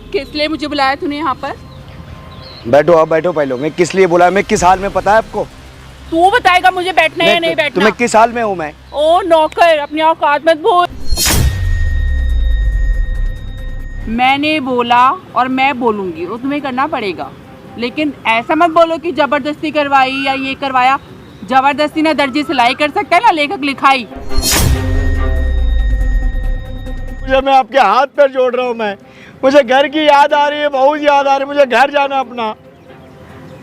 किस लिए मुझे बुलाया तूने यहाँ पर? बैठो, आप बैठो पहले। मैं किस लिए बुलाया, मैं किस हाल में, पता है आपको? तू बताएगा मुझे बैठना है या नहीं बैठना। तुम्हें किस हाल में हूँ मैं? ओ नौकर, अपनी औकात मत बोल। मैंने बोला और मैं बोलूंगी, वो तुम्हें करना पड़ेगा, लेकिन ऐसा मत बोलो कि जबरदस्ती करवाई या ये करवाया। जबरदस्ती ना दर्जी सिलाई कर सकता है ना लेखक लिखाई। मैं आपके हाथ पैर जोड़ रहा हूँ। मुझे घर की याद आ रही है, बहुत याद आ रही है, मुझे घर जाना अपना।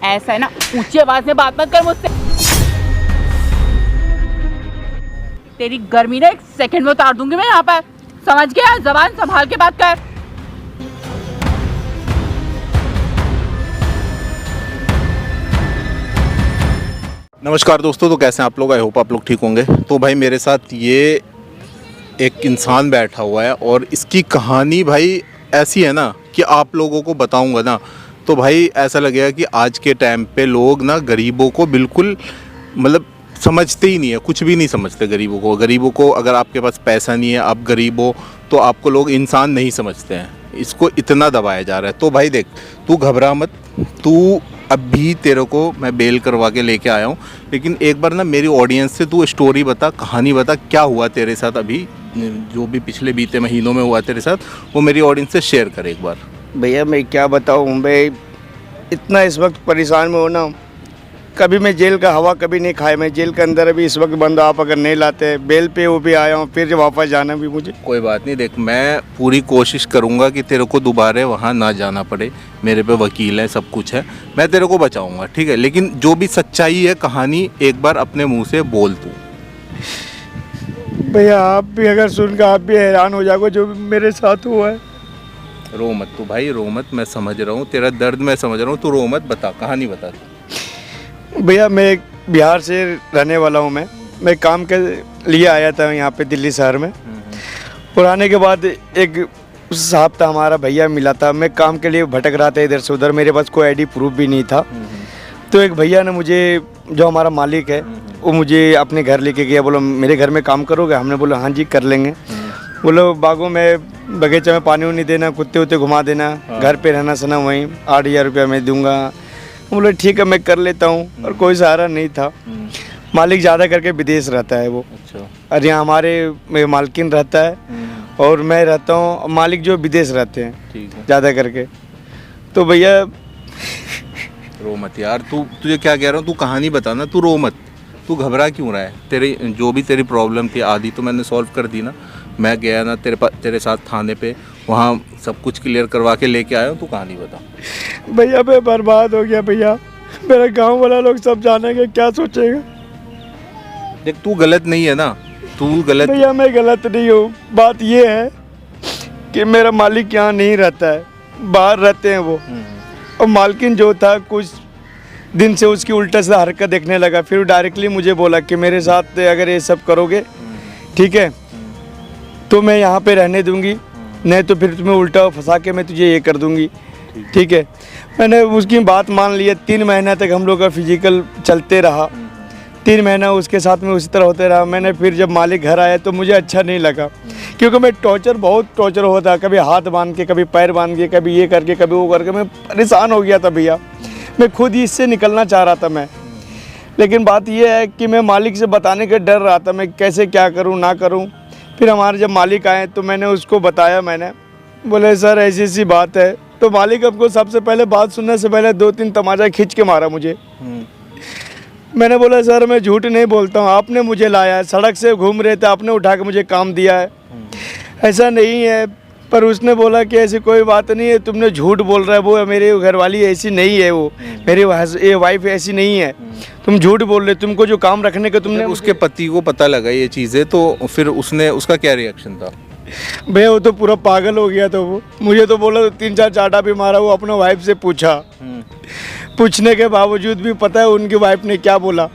ऐसा है ना, ऊंची आवाज में बात मत कर मुझसे। तेरी गर्मी ना 1 सेकंड में उतार दूंगी मैं यहाँ पर, समझ गया? जबान संभाल के बात कर। नमस्कार दोस्तों, तो कैसे हैं आप लोग? आई होप आप लोग ठीक होंगे। तो भाई मेरे साथ ये एक इंसान बैठा हुआ है और इसकी कहानी भाई ऐसी है ना कि आप लोगों को बताऊंगा ना तो भाई ऐसा लगेगा कि आज के टाइम पे लोग ना गरीबों को बिल्कुल मतलब समझते ही नहीं है, कुछ भी नहीं समझते गरीबों को अगर आपके पास पैसा नहीं है, आप गरीब हो, तो आपको लोग इंसान नहीं समझते हैं। इसको इतना दबाया जा रहा है। तो भाई देख, तू घबरा मत, तू अभी तेरे को मैं बेल करवा के लेके आया हूँ, लेकिन एक बार ना मेरी ऑडियंस से तू स्टोरी बता, कहानी बता, क्या हुआ तेरे साथ अभी, जो भी पिछले बीते महीनों में हुआ तेरे साथ, वो मेरी ऑडियंस से शेयर कर एक बार। भैया मैं क्या बताऊँ, मैं इतना इस वक्त परेशान में हूँ ना। कभी मैं जेल का हवा कभी नहीं खाया। मैं जेल के अंदर अभी इस वक्त बंद, आप अगर नहीं लाते बेल पे वो भी आया हूँ, फिर वापस जाना भी मुझे। कोई बात नहीं, देख मैं पूरी कोशिश करूँगा कि तेरे को दोबारा वहाँ ना जाना पड़े। मेरे पे वकील है, सब कुछ है, मैं तेरे को बचाऊँगा, ठीक है? लेकिन जो भी सच्चाई है, कहानी एक बार अपने मुँह से बोल तू। भैया आप भी अगर सुनकर आप भी हैरान हो जाओगे जो मेरे साथ हुआ है। रो मत तू भाई, रो मत, मैं समझ रहा हूँ तेरा दर्द, मैं समझ रहा हूँ, तू रो मत, बता कहानी बता तू। भैया मैं बिहार से रहने वाला हूँ। मैं काम के लिए आया था यहाँ पे दिल्ली शहर में। और आने के बाद एक साहब था, हमारा भैया मिला था। मैं काम के लिए भटक रहा था इधर से उधर, मेरे पास कोई आईडी प्रूफ भी नहीं था। तो एक भैया ने मुझे, जो हमारा मालिक है, वो मुझे अपने घर लेके गया। बोलो मेरे घर में काम करोगे? हमने बोला हाँ जी कर लेंगे। बोलो बागों में बगीचे में पानी वानी देना, कुत्ते उत्ते घुमा देना, घर पे रहना सना वहीं 8,000 रुपया मैं दूंगा। बोले ठीक है मैं कर लेता हूँ। और कोई सहारा नहीं था। मालिक ज़्यादा करके विदेश रहता है वो। अच्छा। और यहाँ हमारे मालकिन रहता है और मैं रहता हूँ, मालिक जो विदेश रहते हैं ज़्यादा करके। तो भैया रो मत यार, तुझे क्या कह रहा हूँ, तू कहानी बताना, तू रो मत, तू घबरा क्यों रहा है? तेरी जो भी तेरी प्रॉब्लम थी आधी तो मैंने सॉल्व कर दी ना। मैं गया ना तेरे साथ थाने पे, वहाँ सब कुछ क्लियर करवा के लेके आया हूँ। तू कहानी बता। भैया मैं बर्बाद हो गया भैया, मेरा गांव वाला लोग सब जानेंगे, क्या सोचेगा? देख तू गलत नहीं है ना, तू गलत। भैया मैं गलत नहीं हूँ। बात ये है कि मेरा मालिक यहाँ नहीं रहता है, बाहर रहते हैं वो। और मालकिन जो था कुछ दिन से उसकी उल्टा से हरकत देखने लगा। फिर डायरेक्टली मुझे बोला कि मेरे साथ अगर ये सब करोगे ठीक है तो मैं यहाँ पे रहने दूंगी, नहीं तो फिर तुम्हें उल्टा फंसा के मैं तुझे ये कर दूंगी, ठीक है? मैंने उसकी बात मान लिया। 3 महीना तक हम लोग का फिजिकल चलते रहा। 3 महीना उसके साथ में उसी तरह होते रहा। मैंने फिर जब मालिक घर आया तो मुझे अच्छा नहीं लगा, क्योंकि मैं बहुत टॉर्चर होता, कभी हाथ बांध के, कभी पैर बांध के, कभी ये करके, कभी वो करके, मैं परेशान हो गया था भैया। मैं खुद ही इससे निकलना चाह रहा था मैं। लेकिन बात यह है कि मैं मालिक से बताने का डर रहा था, मैं कैसे क्या करूँ ना करूँ। फिर हमारे जब मालिक आए तो मैंने उसको बताया, मैंने बोले सर ऐसी ऐसी बात है। तो मालिक हमको सबसे पहले बात सुनने से पहले 2-3 तमाचा खींच के मारा मुझे। मैंने बोला सर मैं झूठ नहीं बोलता हूँ, आपने मुझे लाया है, सड़क से घूम रहे थे, आपने उठा के मुझे काम दिया है, ऐसा नहीं है। पर उसने बोला कि ऐसी कोई बात नहीं है, तुमने झूठ बोल रहा है, वो मेरी घरवाली ऐसी नहीं है, वो मेरी वाइफ ऐसी नहीं है, तुम झूठ बोल रहे, तुमको जो काम रखने का तुमने। उसके पति को पता लगा ये चीज़ें, तो फिर उसका क्या रिएक्शन था? भैया वो तो पूरा पागल हो गया था। वो मुझे तो बोला 3-4 चाटा भी मारा। वो अपने वाइफ से पूछा, पूछने के बावजूद भी पता है उनकी वाइफ ने क्या बोला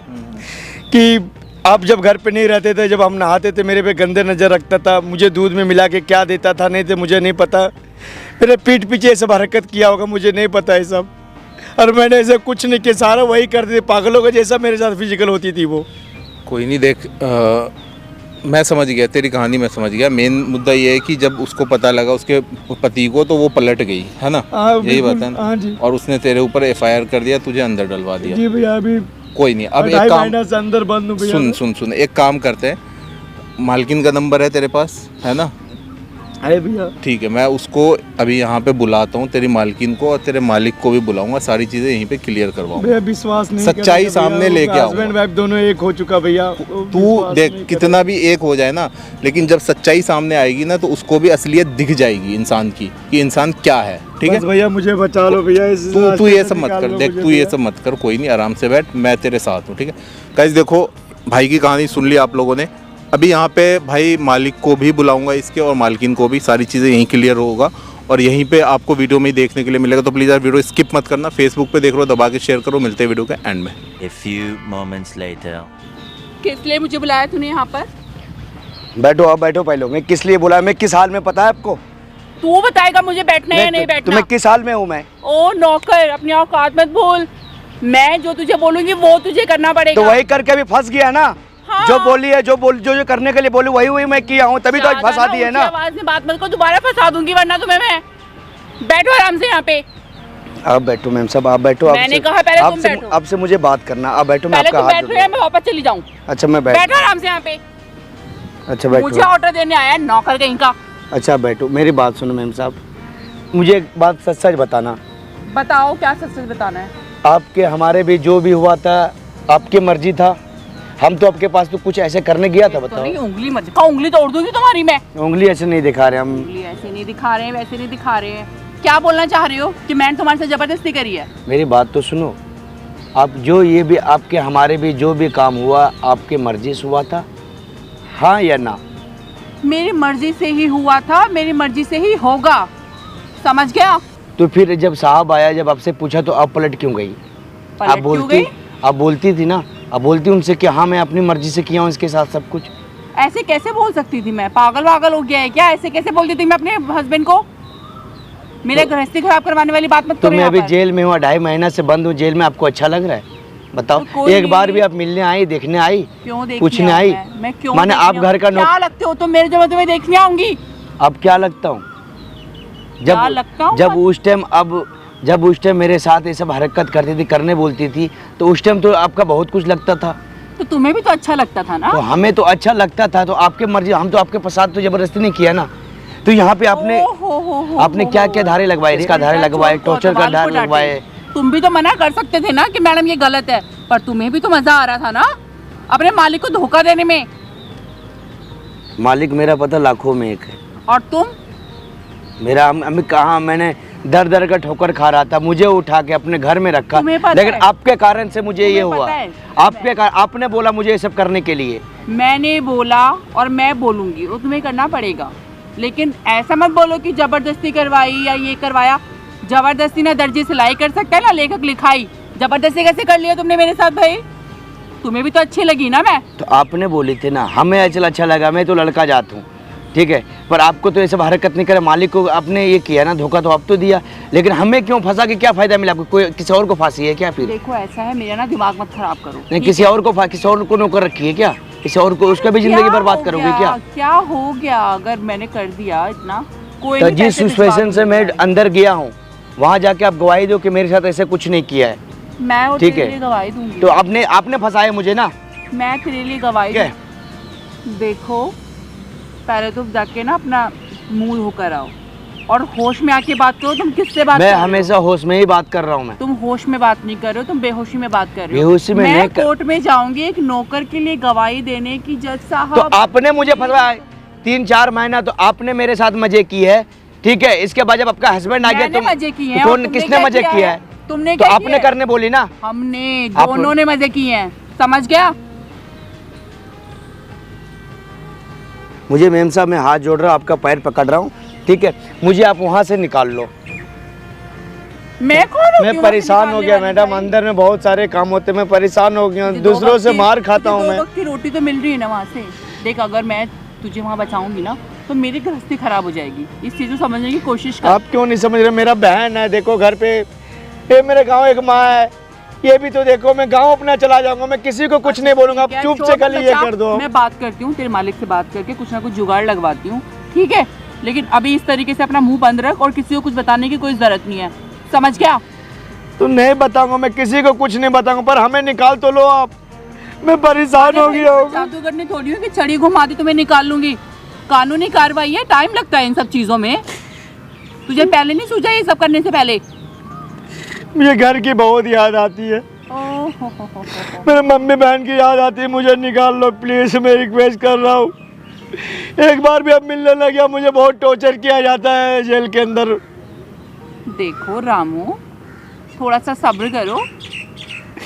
कि आप जब घर पे नहीं रहते थे, जब हम नहाते थे मेरे पे गंदे नज़र रखता था, मुझे दूध में मिला के क्या देता था नहीं तो मुझे नहीं पता, मेरे पीठ पीछे सब हरकत किया होगा, मुझे नहीं पता है सब। और मैंने ऐसे कुछ नहीं किया, सारा वही कर दी, पागलों का जैसा मेरे साथ फिजिकल होती थी वो। कोई नहीं, देख मैं समझ गया तेरी कहानी, मैं समझ गया। मेन मुद्दा ये है कि जब उसको पता लगा उसके पति को, तो वो पलट गई, है ना? हाँ, यही बिल्कुल, बात है ना? हाँ जी। और उसने तेरे ऊपर एफआईआर कर दिया, तुझे अंदर डलवा दिया। जी भैया, अभी कोई नहीं, अब एक 2.5 काम, महीने से अंदर बंद हूँ भैया। सुन सुन सुन, एक काम करते हैं, मालकिन का नंबर है तेरे पास, है ना? अरे भैया, ठीक है, मैं उसको अभी यहाँ पे बुलाता हूँ, तेरी मालकिन को और तेरे मालिक को भी बुलाऊंगा, सारी चीज़ें यहीं पे क्लियर करवाऊंगा। भैया विश्वास नहीं सच्चाई करेगा सामने भैया, लेके आओ। हस्बैंड वाइफ दोनों एक हो चुका भैया। तू देख, कितना भी एक हो जाए ना, लेकिन जब सच्चाई सामने आएगी ना, तो उसको भी असलियत दिख जाएगी इंसान की, कि इंसान क्या है। ठीक है, भैया मुझे बचा लो भैया, तू ये सब मत कर, देख तू ये सब मत कर, कोई नहीं, आराम से बैठ, मैं तेरे साथ हूँ। ठीक है गाइस, देखो भाई की कहानी सुन ली आप लोगों ने। अभी यहाँ पे भाई मालिक को भी बुलाऊंगा इसके, और मालकिन को भी, सारी चीज़ें यहीं क्लियर होगा और यहीं पे आपको वीडियो में ही देखने के लिए मिलेगा। तो प्लीज़ यार वीडियो स्किप मत करना, फेसबुक पे देख लो, दबा के शेयर करो। मिलते हैं वीडियो के एंड में। A few moments later. किस लिए मुझे बुलाया तूने यहाँ पर? बैठो, आप बैठो पहले। मैं किस लिए बुलाया, मैं किस हाल में, पता है आपको? तू बताएगा मुझे बैठना है या नहीं बैठना। तुम्हें किस हाल में हूँ मैं? ओ नौकर, अपनी औकात मत भूल। मैं जो तुझे बोलूंगी वो तुझे करना पड़ेगा। तो वही करके भी फंस गया ना। हाँ। जो बोली है, जो करने के लिए बोली, वही मैं किया हूँ, तभी तो आज फंसा दी है ना। आवाज में बात मत को, दोबारा फंसा दूंगी वरना तुम्हें मैं। बैठो आराम से यहाँ पे। आप बैठो मैम साहब, आप बैठो। मैंने कहा पहले तुम बैठो। आपसे मुझे बात करना, आप बैठो। मैं पहले आपका तुम हाथ बैठो जोड़ या मैं वापस चली जाऊँ। अच्छा मैं बैठो आराम से यहाँ पे। अच्छा मुझे बैठो। ऑर्डर देने आया है नौकर कहीं का। अच्छा बैठो, मेरी बात सुनो मैम साहब, मुझे एक बात सच सच बताना। बताओ क्या सच सच बताना है। आपके हमारे भी जो भी हुआ था, आपकी मर्जी था। हम तो आपके पास तो कुछ ऐसे करने गया था, तो बताओ। नहीं, उंगली मत दिखाओ, उंगली तोड़ दूंगी तुम्हारी मैं। उंगली ऐसे नहीं दिखा रहे हम। उंगली ऐसे नहीं दिखा रहे हैं, वैसे नहीं दिखा रहे हैं। क्या बोलना चाह रहे हो कि मैंने तुम्हारे साथ जबरदस्ती करी है? मेरी बात तो सुनो। आप जो ये भी आपके हमारे भी जो भी काम हुआ, आपकी मर्जी से हुआ था, हाँ या ना? मेरी मर्जी से ही हुआ था, मेरी मर्जी से ही होगा, समझ गया? तो फिर जब साहब आया, जब आपसे पूछा, तो आप पलट क्यों गई? पलट क्यों गई? आप बोलती थी ना, आप बोलती उनसे कि हाँ मैं अपनी मर्जी से किया हूँ इसके साथ सब कुछ। ऐसे कैसे बोल सकती थी मैं? पागल वागल हो गया है क्या? ऐसे कैसे बोलती थी मैं अपने हस्बैंड को? मेरे गृहस्थी खराब करवाने वाली बात मत तो करो मैं यहाँ अभी पर। जेल में हूँ, 2.5 महीना से बंद हूँ जेल में। आपको अच्छा लग रहा है? बताओ। तो कोई एक बार भी आप मिलने आई, देखने आई? क्यों देखने पूछने आऊं आई? मैं क्यों माने देखने आप घर का आऊं? क्या लगते हो तुम मेरे? जब मैं तुम्हें देखने आऊंगी अब क्या लगता हूँ? क्या लगता हूँ? जब उस टाइम मेरे साथ ये सब हरकत करती थी, करने बोलती थी, तो उस टाइम तो आपका बहुत कुछ लगता था। तो तुम्हें भी तो अच्छा लगता था ना? तो हमें तो अच्छा लगता था, तो आपके मर्जी, हम तो आपके साथ तो जबरदस्ती नहीं किया ना। तो यहाँ पे आपने क्या क्या धारे लगवाए? इसका धारे लगवाए, टॉर्चर का धारे लगवाए। तुम भी तो मना कर सकते थे ना कि मैडम ये गलत है, पर तुम्हें भी तो मजा आ रहा था ना अपने मालिक को धोखा देने में। मालिक मेरा पता लाखों में एक है। और तुम? मेरा हमें कहाँ, मैंने दर दर का ठोकर खा रहा था, मुझे उठा के अपने घर में रखा, तुम्हें पता लेकिन है? आपके कारण से मुझे ये तुम्हें हुआ। पता है? आपके कारण, आपने बोला मुझे ये सब करने के लिए। मैंने बोला और मैं बोलूंगी, वो तुम्हें करना पड़ेगा, लेकिन ऐसा मत बोलो कि जबरदस्ती करवाई या ये करवाया। जबरदस्ती ना दर्जी सिलाई कर सकता है ना लेखक लिखाई। जबरदस्ती कैसे कर लिया तुमने मेरे साथ भाई? तुम्हें भी तो अच्छी लगी ना मैं? तो आपने बोली थी ना, हमें अच्छा लगा, मैं तो लड़का जाता हूँ, ठीक है, पर आपको तो ये सब हरकत नहीं करे। मालिक को आपने ये किया ना, धोखा तो आप तो दिया, लेकिन हमें क्यों फंसा के क्या फायदा मिला? आपको कोई किसी और को फांसी है क्या? फिर देखो ऐसा है, मेरा ना दिमाग मत खराब करो। नहीं, किसी और को नौकर रखी है क्या? किसी और को, उसका भी जिंदगी बर्बाद करोगे क्या? क्या हो गया अगर मैंने कर दिया इतना? कोई तो नहीं, जिस पैसे सिचुएशन से मैं भिजवा अंदर गया हूँ, वहाँ जाके आप गवाही दो कि मेरे साथ ऐसे कुछ नहीं किया है। दूंगी। मैं वो ठीक तेरे है। लिए गवाही दूंगी। तो आपने फंसाया मुझे ना। मैं तेरे लिए गवाही क्या? देखो पहले तुम जाके ना अपना मुंह होकर आओ और होश में आके बात करो। तुम किससे बात कर मैं रहे हो? हमेशा होश में ही बात कर रहा हूँ। मैं तुम होश में बात नहीं कर रहे हो, तुम बेहोशी में बात कर रहे हो। बेहोशी में मैं नहीं कर- कोर्ट में जाऊंगी एक नौकर के लिए गवाही देने की, जज तो साहब। आपने मुझे फंसाया 3-4 महीना, तो आपने मेरे साथ मजे की है, ठीक है। इसके बाद जब आपका हस्बैंड आ गया, मैंने तुम मजे किए हैं। तो और कौन, तुमने किसने क्या मजे किया किया है? तुमने तो क्या आपने किया है? करने बोली ना। हमने आप- दोनों ने मजे किए हैं, समझ गया? मुझे मेम साहब, मैं हाथ जोड़ रहा हूँ, आपका पैर पकड़ रहा हूँ, ठीक है। मुझे आप वहाँ से निकाल लो। मैं कौन हूँ मैं कि परेशान वहाँ हो से गया निकालने मैडम, वाली? अंदर में बहुत सारे काम होते, मैं परेशान हो गया हूँ, तुझे दो दूसरों वक्त से की- मार खाता हूँ तुझे मैं। दो वक्त की रोटी तो मिल रही है ना वहाँ से। देख अगर मैं तुझे वहाँ बचाऊंगी ना तो मेरी गृहस्थी खराब हो जाएगी। इस चीज़ को समझने की कोशिश कर। आप क्यों नहीं समझ रहे? मेरा बहन है, देखो घर पे, ये मेरे गाँव एक माँ है, ये भी तो देखो, मैं गांव अपना चला जाऊंगा, मैं किसी को कुछ नहीं बोलूंगा, आप चुप से खाली ये कर दो। मैं बात करती हूँ तेरे मालिक से, बात करके कुछ ना कुछ जुगाड़ लगवाती हूँ, ठीक है? लेकिन अभी इस तरीके से अपना मुंह बंद रख और किसी को कुछ बताने की कोई जरूरत नहीं है, समझ गया? तो नहीं बताऊंगा, मैं किसी को कुछ नहीं बताऊंगा, पर हमें निकाल तो लो आप, मैं परेशान हो गया हूँ। जादूगर ने थोड़ी हो कि छड़ी घुमा दी तो मैं निकाल लूंगी। कानूनी कार्रवाई है, टाइम लगता है इन सब चीजों में। तुझे पहले नहीं सूझा ये सब करने से पहले? मुझे घर की बहुत याद आती है, मेरे मम्मी बहन की याद आती है, मुझे निकाल लो प्लीज, मैं रिक्वेस्ट कर रहा हूँ। एक बार भी अब मिलने लग गया, मुझे बहुत टॉर्चर किया जाता है जेल के अंदर। देखो रामू, थोड़ा सा सब्र करो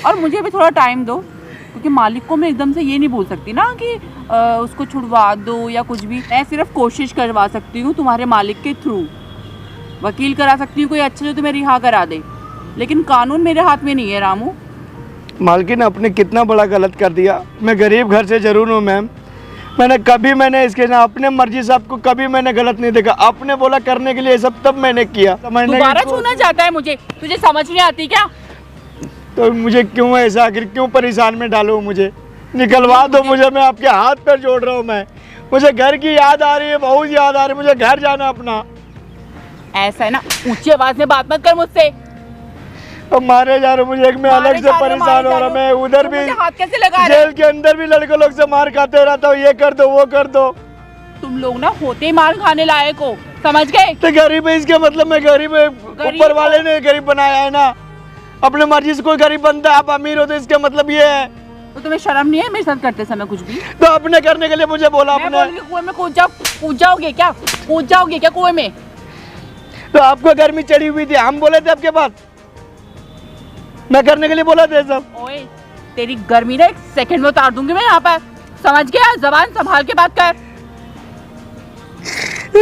और मुझे भी थोड़ा टाइम दो, क्योंकि मालिक को मैं एकदम से ये नहीं बोल सकती ना कि उसको छुड़वा दो या कुछ भी। मैं सिर्फ कोशिश करवा सकती हूँ तुम्हारे मालिक के थ्रू, वकील करा सकती हूँ कोई अच्छे से तुम्हें रिहा करा दे, लेकिन कानून मेरे हाथ में नहीं है रामू। मालकिन आपने कितना बड़ा गलत कर दिया। मैं गरीब घर से जरूर हूँ मैम, मैंने इसके ना अपने मर्जी से आपको कभी मैंने गलत नहीं देखा। आपने बोला करने के लिए सब, तब मैंने किया। दोबारा छूना चाहता है मुझे, तुझे समझ नहीं आती क्या? तो मुझे क्यों ऐसा, आखिर क्यों परेशान में डालो? मुझे निकलवा दो, मुझे, मैं आपके हाथ पर जोड़ रहा हूँ। मैं, मुझे घर की याद आ रही है, बहुत याद आ रही है, मुझे घर जाना अपना। ऐसा है ना, ऊंची आवाज में बात मत कर मुझसे। अब मारे जा रहे मुझे, एक मैं अलग से परेशान हो रहा, मैं उधर भी हाथ कैसे लगा रहे? जेल के अंदर भी लड़के लोग से मार खाते रहता हूँ, ये कर दो वो कर दो। तुम लोग ना होते ही मार खाने लायक हो, समझ गए? तो गरीब है, इसका मतलब मैं गरीब है, ऊपर वाले ने गरीब बनाया है ना, अपने मर्जी से कोई गरीब बनता है। आप अमीर हो तो इसका मतलब ये है। तो तुम्हें शर्म नहीं है मेरे साथ करते समय कुछ भी? तो अपने करने के लिए मुझे बोला आपने। कुएं में कूद जाओगे क्या? कूद जाओगे क्या कुएं में? तो आपको गर्मी चढ़ी हुई थी, हम बोले थे आपके पास, मैं करने के लिए बोला था सब। ओए, तेरी गर्मी ना एक सेकंड में उतार दूंगी मैं यहाँ पर, समझ गया? जबान संभाल के बात कर।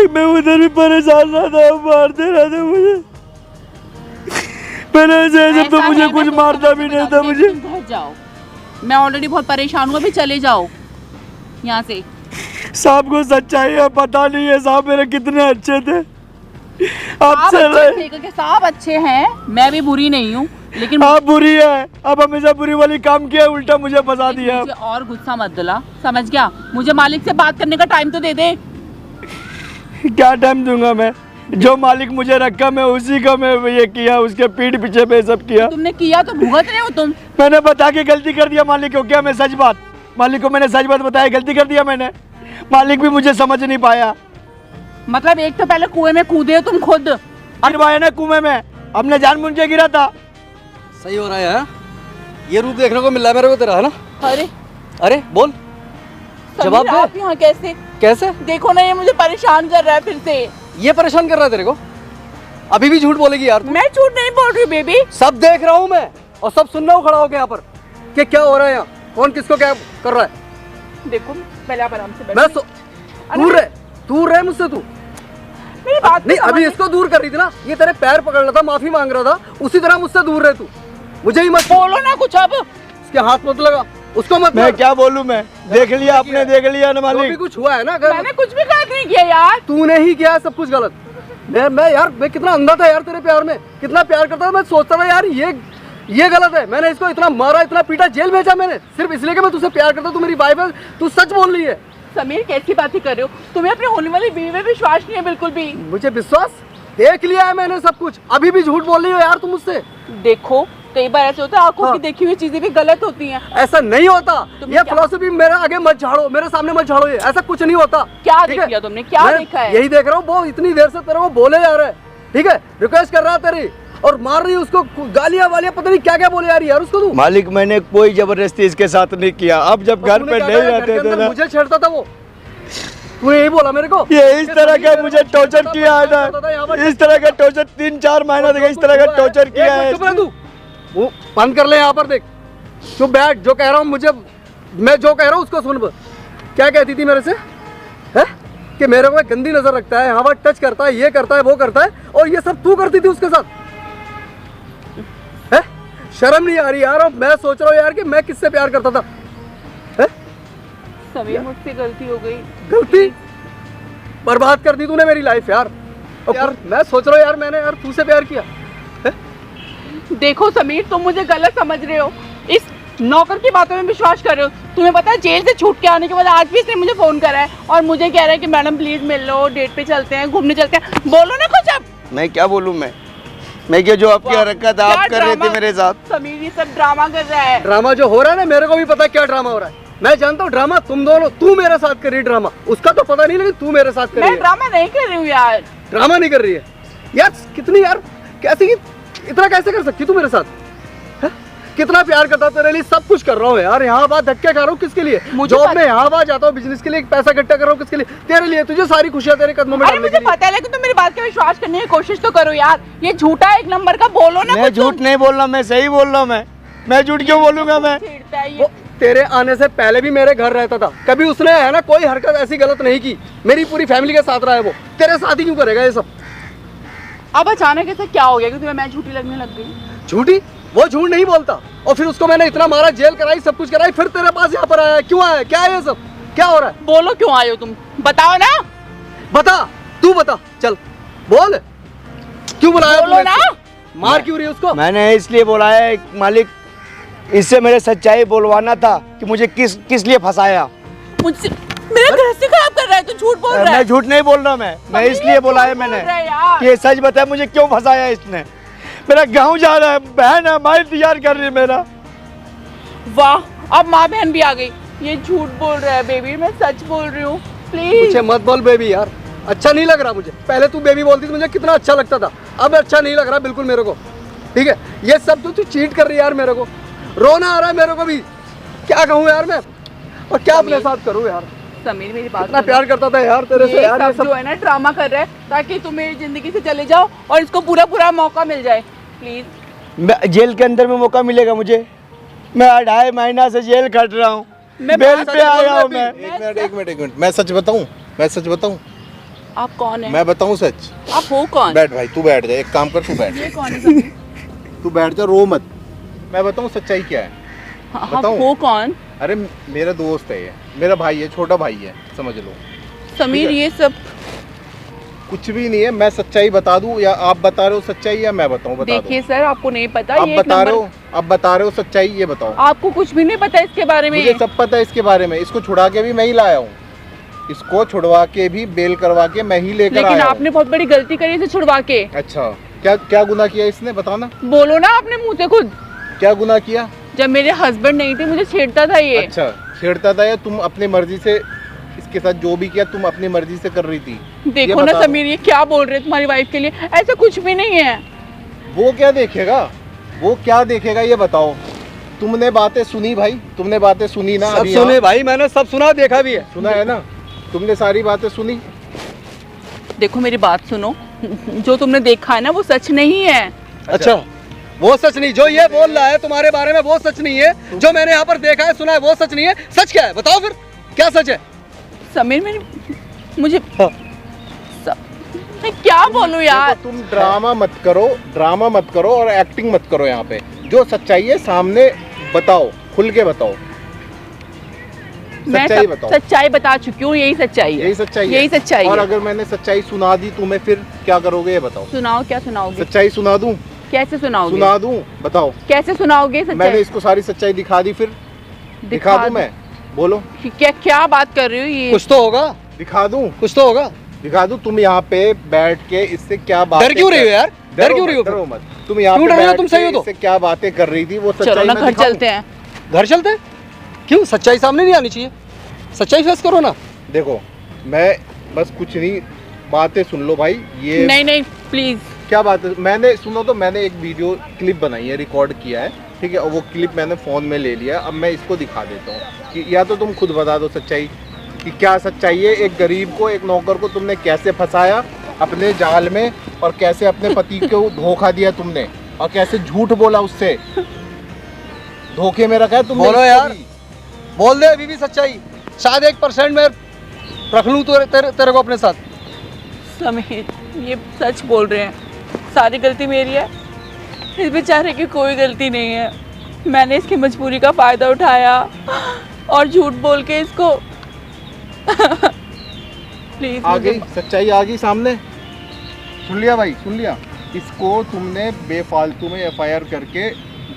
मैं उधर भी परेशान रहता, मारते रहते मुझे, मैंने ऐसे तो मुझे कुछ मारता भी नहीं था मुझे। घर जाओ, मैं ऑलरेडी बहुत परेशान हूँ, अभी चले जाओ यहाँ से। साहब को सच्चाई है पता नहीं है, साहब मेरे कितने अच्छे थे। साहब अच्छे हैं, मैं भी बुरी नहीं हूँ, लेकिन आप बुरी है, आप हमेशा बुरी वाली काम किया, उल्टा मुझे फंसा दिया। मुझे और गुस्सा मत दिला, समझ गया? मुझे मालिक से बात करने का टाइम तो दे दे। क्या टाइम दूंगा मैं? जो मालिक मुझे रखा मैं उसी का मैं ये किया, उसके पीठ पीछे पे सब किया। तुमने किया तो भुगत रहे हो तुम। मैंने बता के गलती कर दिया मालिक को, क्या मैं सच बात, मालिक को मैंने सच बात बताया, गलती कर दिया मैंने, मालिक भी मुझे समझ नहीं पाया। मतलब एक तो पहले कुएं में कूदे हो तुम खुद, गिरवाया ना कुएं में, हमने जानबूझ के गिरा था। सही हो रहा है यार? ये रूप देखने को मिल रहा है मेरे को तेरा, है ना? अरे बोल, जवाब दे। आप यहाँ कैसे? कैसे? देखो ना, ये मुझे परेशान कर रहा है फिर से। ये परेशान कर रहा है तेरे को? अभी भी झूठ बोलेगी यार तू? मैं झूठ नहीं बोल रही बेबी, सब देख रहा हूँ मैं, और सब सुन रहा हूँ खड़ा होकर यहाँ पर कि क्या हो रहा है यहाँ, कौन किसको क्या कर रहा है। देखो पहले आप आराम से मैं दूर रहे मुझसे तू। मेरी बात नहीं, अभी इसको दूर कर रही थी ना, ये तेरे पैर पकड़ रहा था, माफी मांग रहा था, उसी तरह मुझसे दूर रहे तू। मुझे ही मत बोलो ना कुछ अब। इसके हाथ मत लगा, उसको मत। मैं क्या बोलूं? मैं देख लिया, आपने देख लिया ना मालिक। भी कुछ हुआ है ना? मैंने कुछ भी गलत नहीं किया यार। तूने ही किया सब कुछ गलत। मैं यार, मैं कितना अंधा था यार तेरे प्यार में, कितना प्यार करता था। मैं सोचता था यार ये गलत है, मैंने इसको इतना मारा, इतना पीटा, जेल भेजा मैंने, सिर्फ इसलिए कि मैं तुझसे प्यार करता हूं, तू मेरी वाइफ है, तू सच बोल रही है। समीर कैसी बातें कर रहे हो? तुम्हें अपने होने वाली बीवी में विश्वास नहीं है बिल्कुल भी? मुझे विश्वास, देख लिया है मैंने सब कुछ, अभी भी झूठ बोल रही हो यार तुम मुझसे। देखो कई बार ऐसे होता है, आंखों की देखी हुई चीजें भी गलत होती हैं। ऐसा नहीं होता, ये फिलॉसफी मेरे आगे मत झाड़ो, मेरे सामने मत झाड़ो, ये ऐसा कुछ नहीं होता। क्या देख लिया तुमने? क्या देखा है? यही देख रहा हूँ, वो इतनी देर से तेरे को बोले जा रहा है, ठीक है, रिक्वेस्ट कर रहा है तेरी, और मार रही है उसको, गालियां वालियां पता नहीं क्या क्या बोले यार उसको तू। मालिक मैंने कोई जबरदस्ती इसके साथ नहीं किया, अब जब घर पे नहीं रहते थे ना, मुझे छेड़ता था वो, तूने यही बोला मेरे को। ये इस तरह का मुझे टॉर्चर किया है ना, इस तरह का टॉर्चर 3-4 महीना तक इस तरह का टॉर्चर किया है। चुप रह तू, वो बंद कर ले यहाँ पर, देख चुप बैठ, जो कह रहा हूँ मुझे, मैं जो कह रहा हूँ उसको सुन। क्या कहती थी मेरे से, है कि मेरे को गंदी नजर रखता है, यहाँ पर टच करता है, ये करता है, वो करता है, और ये सब तू करती थी उसके साथ, है? शर्म नहीं आ रही यार? अब मैं सोच रहा हूँ यार कि मैं किससे प्यार करता था, है? समीर मुझसे गलती हो गई। गलती? बर्बाद कर दी तूने मेरी लाइफ यार। यार मैं सोच रहा हूँ यार, मैंने यार तुझसे प्यार किया, है? देखो समीर, तुम मुझे गलत समझ रहे हो, इस नौकर की बातों में विश्वास कर रहे हो। तुम्हें पता है जेल से छूट के आने के बाद आज भी इसने मुझे फोन करा है और मुझे कह रहा है कि मैडम प्लीज मिल लो, डेट पे चलते हैं, घूमने चलते हैं। बोलो ना कुछ अब। मैं क्या बोलूँ मैं क्या, जो आपकी हरकत क्या आप कर रहे थे ड्रामा? मेरे साथ। समीर ये सब ड्रामा कर रहा है। ड्रामा जो हो रहा है ना, मेरे को भी पता है क्या ड्रामा हो रहा है। मैं जानता हूँ ड्रामा तुम दोनों, तू मेरे साथ कर रही है ड्रामा, उसका तो पता नहीं, लेकिन तू मेरे साथ कर रही मैं है। ड्रामा नहीं कर रही हूँ यार। ड्रामा नहीं कर रही है यार, कितनी यार, कैसे इतना कैसे कर सकती तू मेरे साथ? है? कितना प्यार करता हूँ तेरे लिए, सब कुछ कर रहा हूँ यार, यहाँ बात धक्के खा रहा हूँ किसके लिए? मुझे जॉब पता- में यहाँ बात जाता हूँ, बिजनेस के लिए पैसा इकट्ठा कर रहा हूँ किसके लिए? तेरे लिए, तुझे सारी खुशियाँ तेरे कदमों में अरे डालने मुझे के लिए। पता है, लेकिन तुम मेरी बात का विश्वास करने की कोशिश तो करो यार। ये झूठा है एक नंबर का, बोलो ना मैं कुछ झूठ नहीं बोल रहा, मैं सही बोल रहा हूँ। मैं झूठ क्यों बोलूँगा मैं? छेड़ता है ये। वो तेरे आने से पहले भी मेरे घर रहता था, कभी उसने है ना कोई हरकत ऐसी गलत नहीं की, मेरी पूरी फैमिली के साथ रहा है वो, तेरे साथ ही क्यों करेगा ये सब? अब अचानक ऐसे क्या हो गया कि तुम्हें मैं झूठी लगने लग गई? झूठी? वो झूठ नहीं बोलता, और फिर उसको मैंने इतना मारा, जेल कराई, सब कुछ कराई, फिर तेरे पास यहाँ पर आया, क्यों आया? क्या है ये सब? क्या हो रहा है? बोलो क्यों आए हो तुम, बताओ ना। बता, तू बता, चल बोल, क्यों बुलाया बोलो तूने ना। इसको? मार क्यों रही है उसको? मैंने इसलिए बोला है मालिक, इससे मेरे सच्चाई बोलवाना था कि मुझे किस लिए फंसाया। मुझसे मेरा गृहस्थी खराब कर रहा है, तू झूठ बोल रहा है। मैं झूठ नहीं बोल रहा, मैं समीर, इसलिए बोला है झूठ बोल मैंने रहा है यार। कि ये सच बताया मुझे क्यों फंसाया इसने। मेरा गाँव जा रहा है, बहन है, माल तैयार कर रही है मेरा। वाह, अब माँ बहन भी आ गई। ये झूठ बोल रहा है बेबी, मैं सच बोल रही हूँ, प्लीज। मुझे मत बोल बेबी यार, अच्छा नहीं लग रहा मुझे। पहले तू बेबी बोलती थी मुझे कितना अच्छा लगता था, अब अच्छा नहीं लग रहा बिल्कुल मेरे को। ठीक है, ये सब तो तू चीट कर रही है यार, मेरे को रोना आ रहा है मेरे को भी। क्या कहूँ यार मैं, और क्या अपने साथ करूँ यार? समीर मेरी बात इतना सुनो। प्यार करता था यार तेरे से ये यार, ये सब जो सब है ना ड्रामा कर रहा है ताकि तुम मेरी जिंदगी से चले जाओ और इसको पूरा मौका मिल जाए, प्लीज। जेल के अंदर में मौका मिलेगा मुझे? मैं 2.5 महीना से जेल कट रहा हूँ, मैं बेल बात पे कर आया हूँ रही मैं। एक मिनट, मैं सच बताऊं? आप कौन है? मैं बताऊं सच? आप हो कौन? बैठ भाई, तू बैठ जा, एक काम कर, तू बैठ ये जा, कौन है समीर? तू बैठ जा, रो मत। मैं बताऊं सच्चाई क्या है? आप बताऊं? हो कौन? अरे मेरा दोस्त है ये, मेरा भाई है, छोटा भाई है, समझ लो। समीर ठीक है। ये सब कुछ भी नहीं है, मैं सच्चाई बता दूं या आप बता रहे हो सच्चाई, या मैं बताऊं? बता देखिए सर, आपको नहीं पता, दो। ये एक नंबर। आप बता रहे हो सच्चाई, ये बताओ। आपको कुछ भी नहीं पता इसके बारे में। मुझे सब पता है इसके बारे में। इसको छुड़ा के भी मैं ही लाया हूँ, इसको छुड़वा के भी बेल करवा के मैं ही लेकर लेकिन आया आपने बहुत बड़ी गलती करी इसे छुड़वा के। हूँ। अच्छा, क्या क्या गुनाह किया इसने, बताना। बोलो ना आपने मुंह से खुद। क्या गुनाह किया? जब मेरे हस्बैंड नहीं थे मुझे छेड़ता था ये। अच्छा, छेड़ता था या तुम अपनी मर्जी से इसके साथ जो भी किया तुम अपनी मर्जी से कर रही थी? ये देखो ना बता दो। समीर, ये क्या बोल रहे हैं तुम्हारी वाइफ के लिए, ऐसा कुछ भी नहीं है। वो क्या देखेगा, वो क्या देखेगा ये बताओ। तुमने बातें सुनी भाई, तुमने बातें सुनी ना? सब अभी सुने यहाँ? भाई, मैंने सब सुना, देखा भी है। सुना है ना? तुमने सारी बातें सुनी? देखो मेरी बात सुनो, जो तुमने देखा है ना वो सच नहीं है। अच्छा, वो सच नहीं, जो ये बोल रहा है तुम्हारे बारे में वो सच नहीं है, जो मैंने यहाँ पर देखा है सुना है वो सच नहीं है। सच क्या है बताओ फिर, क्या सच है? समीर मुझे हाँ। मैं क्या बोलूं यार। देखो, तुम ड्रामा मत करो और एक्टिंग मत करो। यहाँ पे जो सच्चाई है सामने बताओ, खुल के बताओ, मैं सच्चाई बताओ। सच्चाई बता चुकी हूँ, यही सच्चाई है। यही सच्चाई है। यही सच्चाई और है। अगर मैंने सच्चाई सुना दी तुम्हें, फिर क्या करोगे ये बताओ। सुनाओ, क्या सुनाओगे? सच्चाई सुना दूं? कैसे सुनाओगे? सुना दूं, बताओ। कैसे सुनाओगे मैंने सच्चाई? इसको सारी सच्चाई दिखा दी, फिर दिखा दूं मैं? बोलो, क्या बात कर रही हो ये? कुछ तो होगा, दिखा दूं? कुछ तो होगा। दिखा दूं? तुम यहाँ पे बैठ के इससे क्या बात डर क्यों रही हो यार? डर क्यों रही हो? डरो मत। तुम यहाँ क्यों पे डर रहे हो? बैठ तुम सही हो के तो? इससे क्या बातें कर रही थी वो चलो सच्चाई ना मैं घर दिखाऊं? चलते हैं। घर चलते हैं? क्यों, सच्चाई सामने नहीं आनी चाहिए? सच्चाई फेस करो ना। देखो, मैं बस कुछ नहीं, बातें सुन लो भाई। ये नहीं प्लीज। क्या बात है, मैंने सुनो तो, मैंने एक वीडियो क्लिप बनाई है, रिकॉर्ड किया है, ठीक है, और वो क्लिप मैंने फ़ोन में ले लिया। अब मैं इसको दिखा देता हूँ कि या तो तुम खुद बता दो सच्चाई कि क्या सच्चाई है। एक गरीब को, एक नौकर को तुमने कैसे फंसाया अपने जाल में, और कैसे अपने पति को धोखा दिया तुमने, और कैसे झूठ बोला उससे, धोखे में रखा है तुमने। बोलो इसको यार। भी। बोल दे अभी भी सच्चाई, शायद 1% में रख लूँ तेरे को अपने साथ। समीर ये सच बोल रहे हैं, सारी गलती मेरी है, इस बेचारे की कोई गलती नहीं है। मैंने इसकी मजबूरी का फ़ायदा उठाया और झूठ बोल के इसको प्लीज आ गई सच्चाई, आ गई सामने। सुन लिया भाई, सुन लिया? इसको तुमने बेफालतू में एफआईआर करके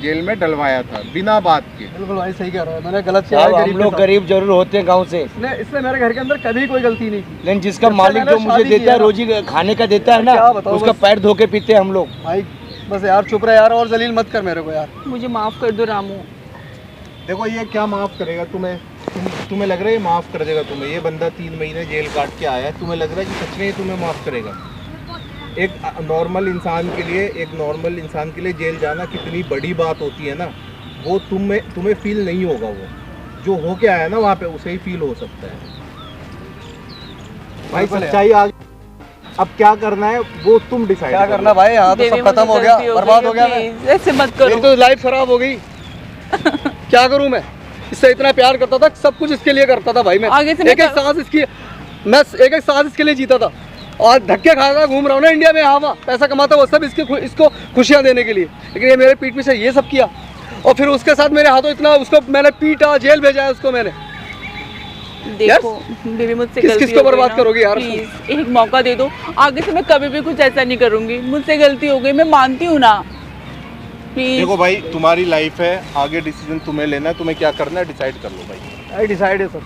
जेल में डलवाया था बिना बात के। बिल्कुल भाई सही कह रहा है, मैंने गलत किया है। साहब, हम गरीब लोग के साथ। गरीब जरूर होते हैं गांव से, इसने मेरे घर के अंदर कभी कोई गलती नहीं की। लेकिन जिसका जब से मालिक मैंने जो मुझे शादी देता की है ना, रोजी खाने का देता है ना, क्या बताऊं उसका बस। पैर धो के पीते हैं हम लोग। भाई बस यार चुप रहे यार, और जलील मत कर मेरे को यार। मुझे माफ़ कर दो रामू। देखो ये क्या माफ़ करेगा तुम्हें? तुम्हें लग रहा है ये माफ़ कर देगा तुम्हें? ये बंदा 3 महीने जेल काट के आया है, तुम्हें लग रहा है कि सच में ये तुम्हें माफ़ करेगा? एक नॉर्मल इंसान के लिए जेल जाना कितनी बड़ी बात होती है ना, वो तुम्हें फील नहीं होगा। वो जो हो के आया ना वहाँ पे उसे ही फील हो सकता है। भाई सच्चाई आ, अब क्या करना है वो तुम डिसाइड क्या करना भाई, यहाँ तो देवी, सब खत्म मुझे हो गया, गलती बर्बाद हो गया मैं। please, ऐसे मत मेरी करो। तो लाइफ खराब हो गई। क्या करूं मैं? इससे इतना प्यार करता था, सब कुछ इसके लिए करता था भाई मैं। आगे से मैं एक एक सांस इसकी, मैं एक एक सांस इसके लिए जीता था। और धक्के खा खा घूम रहा हूँ ना इंडिया में, हाँ वहाँ पैसा कमाता वो सब इसको खुशियाँ देने के लिए, लेकिन ये मेरे पीठ पीछे ये सब किया। और फिर उसके साथ मेरे हाथों इतना उसको मैंने पीटा, जेल भेजा है उसको मैंने। देखो बेबी, मुझसे किस- गलती किसको हो गई बर्बाद ना। करोगी यार? प्लीज एक मौका दे दो, आगे से मैं कभी भी कुछ ऐसा नहीं करूंगी। मुझसे गलती हो गई, मैं मानती हूँ ना। प्लीज देखो भाई तुम्हारी लाइफ है, आगे डिसीजन तुम्हें लेना है, तुम्हें क्या करना है डिसाइड कर लो भाई। आई डिसाइड है सर,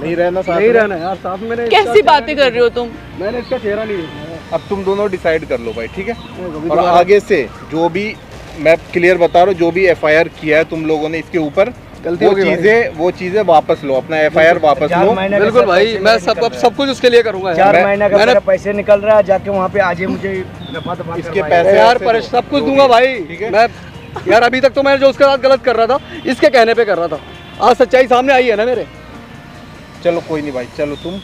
नहीं रहना साथ नहीं में? रहना यार साथ में। मैंने कैसी बातें कर रहे हो तुम? मैंने इसका चेहरा नहीं देखा है। अब तुम दोनों डिसाइड कर लो भाई, ठीक है? कभी और दोबारा- आगे से जो भी, मैं क्लियर बता रहा हूँ, जो भी एफआईआर किया है तुम लोगों ने इसके ऊपर, गलती वो हो गई भाई। वो चीजें वापस लो, अपना एफआईआर वापस लो। बिल्कुल भाई, मैं सब कुछ उसके लिए करूंगा यार। 4 महीने का मैंने मेरा पैसे निकल रहा है, जाके वहाँ पे आज ही मुझे दफा दफा इसके करवाया। पैसे यार ऐसे पर दो, सब कुछ जो दूंगा भी, भाई। ठीक है? मैं यार अभी तक तो मैं जो उसके साथ गलत कर रहा था, इसके कहने पे कर रहा था। आज सच्चाई सामने आई है ना मेरे। चलो कोई नहीं भाई, चलो तुम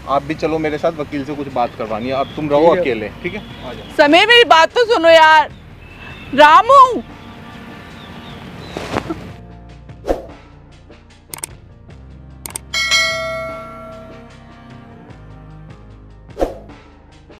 आप भी चलो मेरे साथ, वकील से कुछ बात करवानी है। अब तुम रहो ठीक है। अकेले, ठीक है? आ जाओ। समय मेरी बात तो सुनो यार। रामू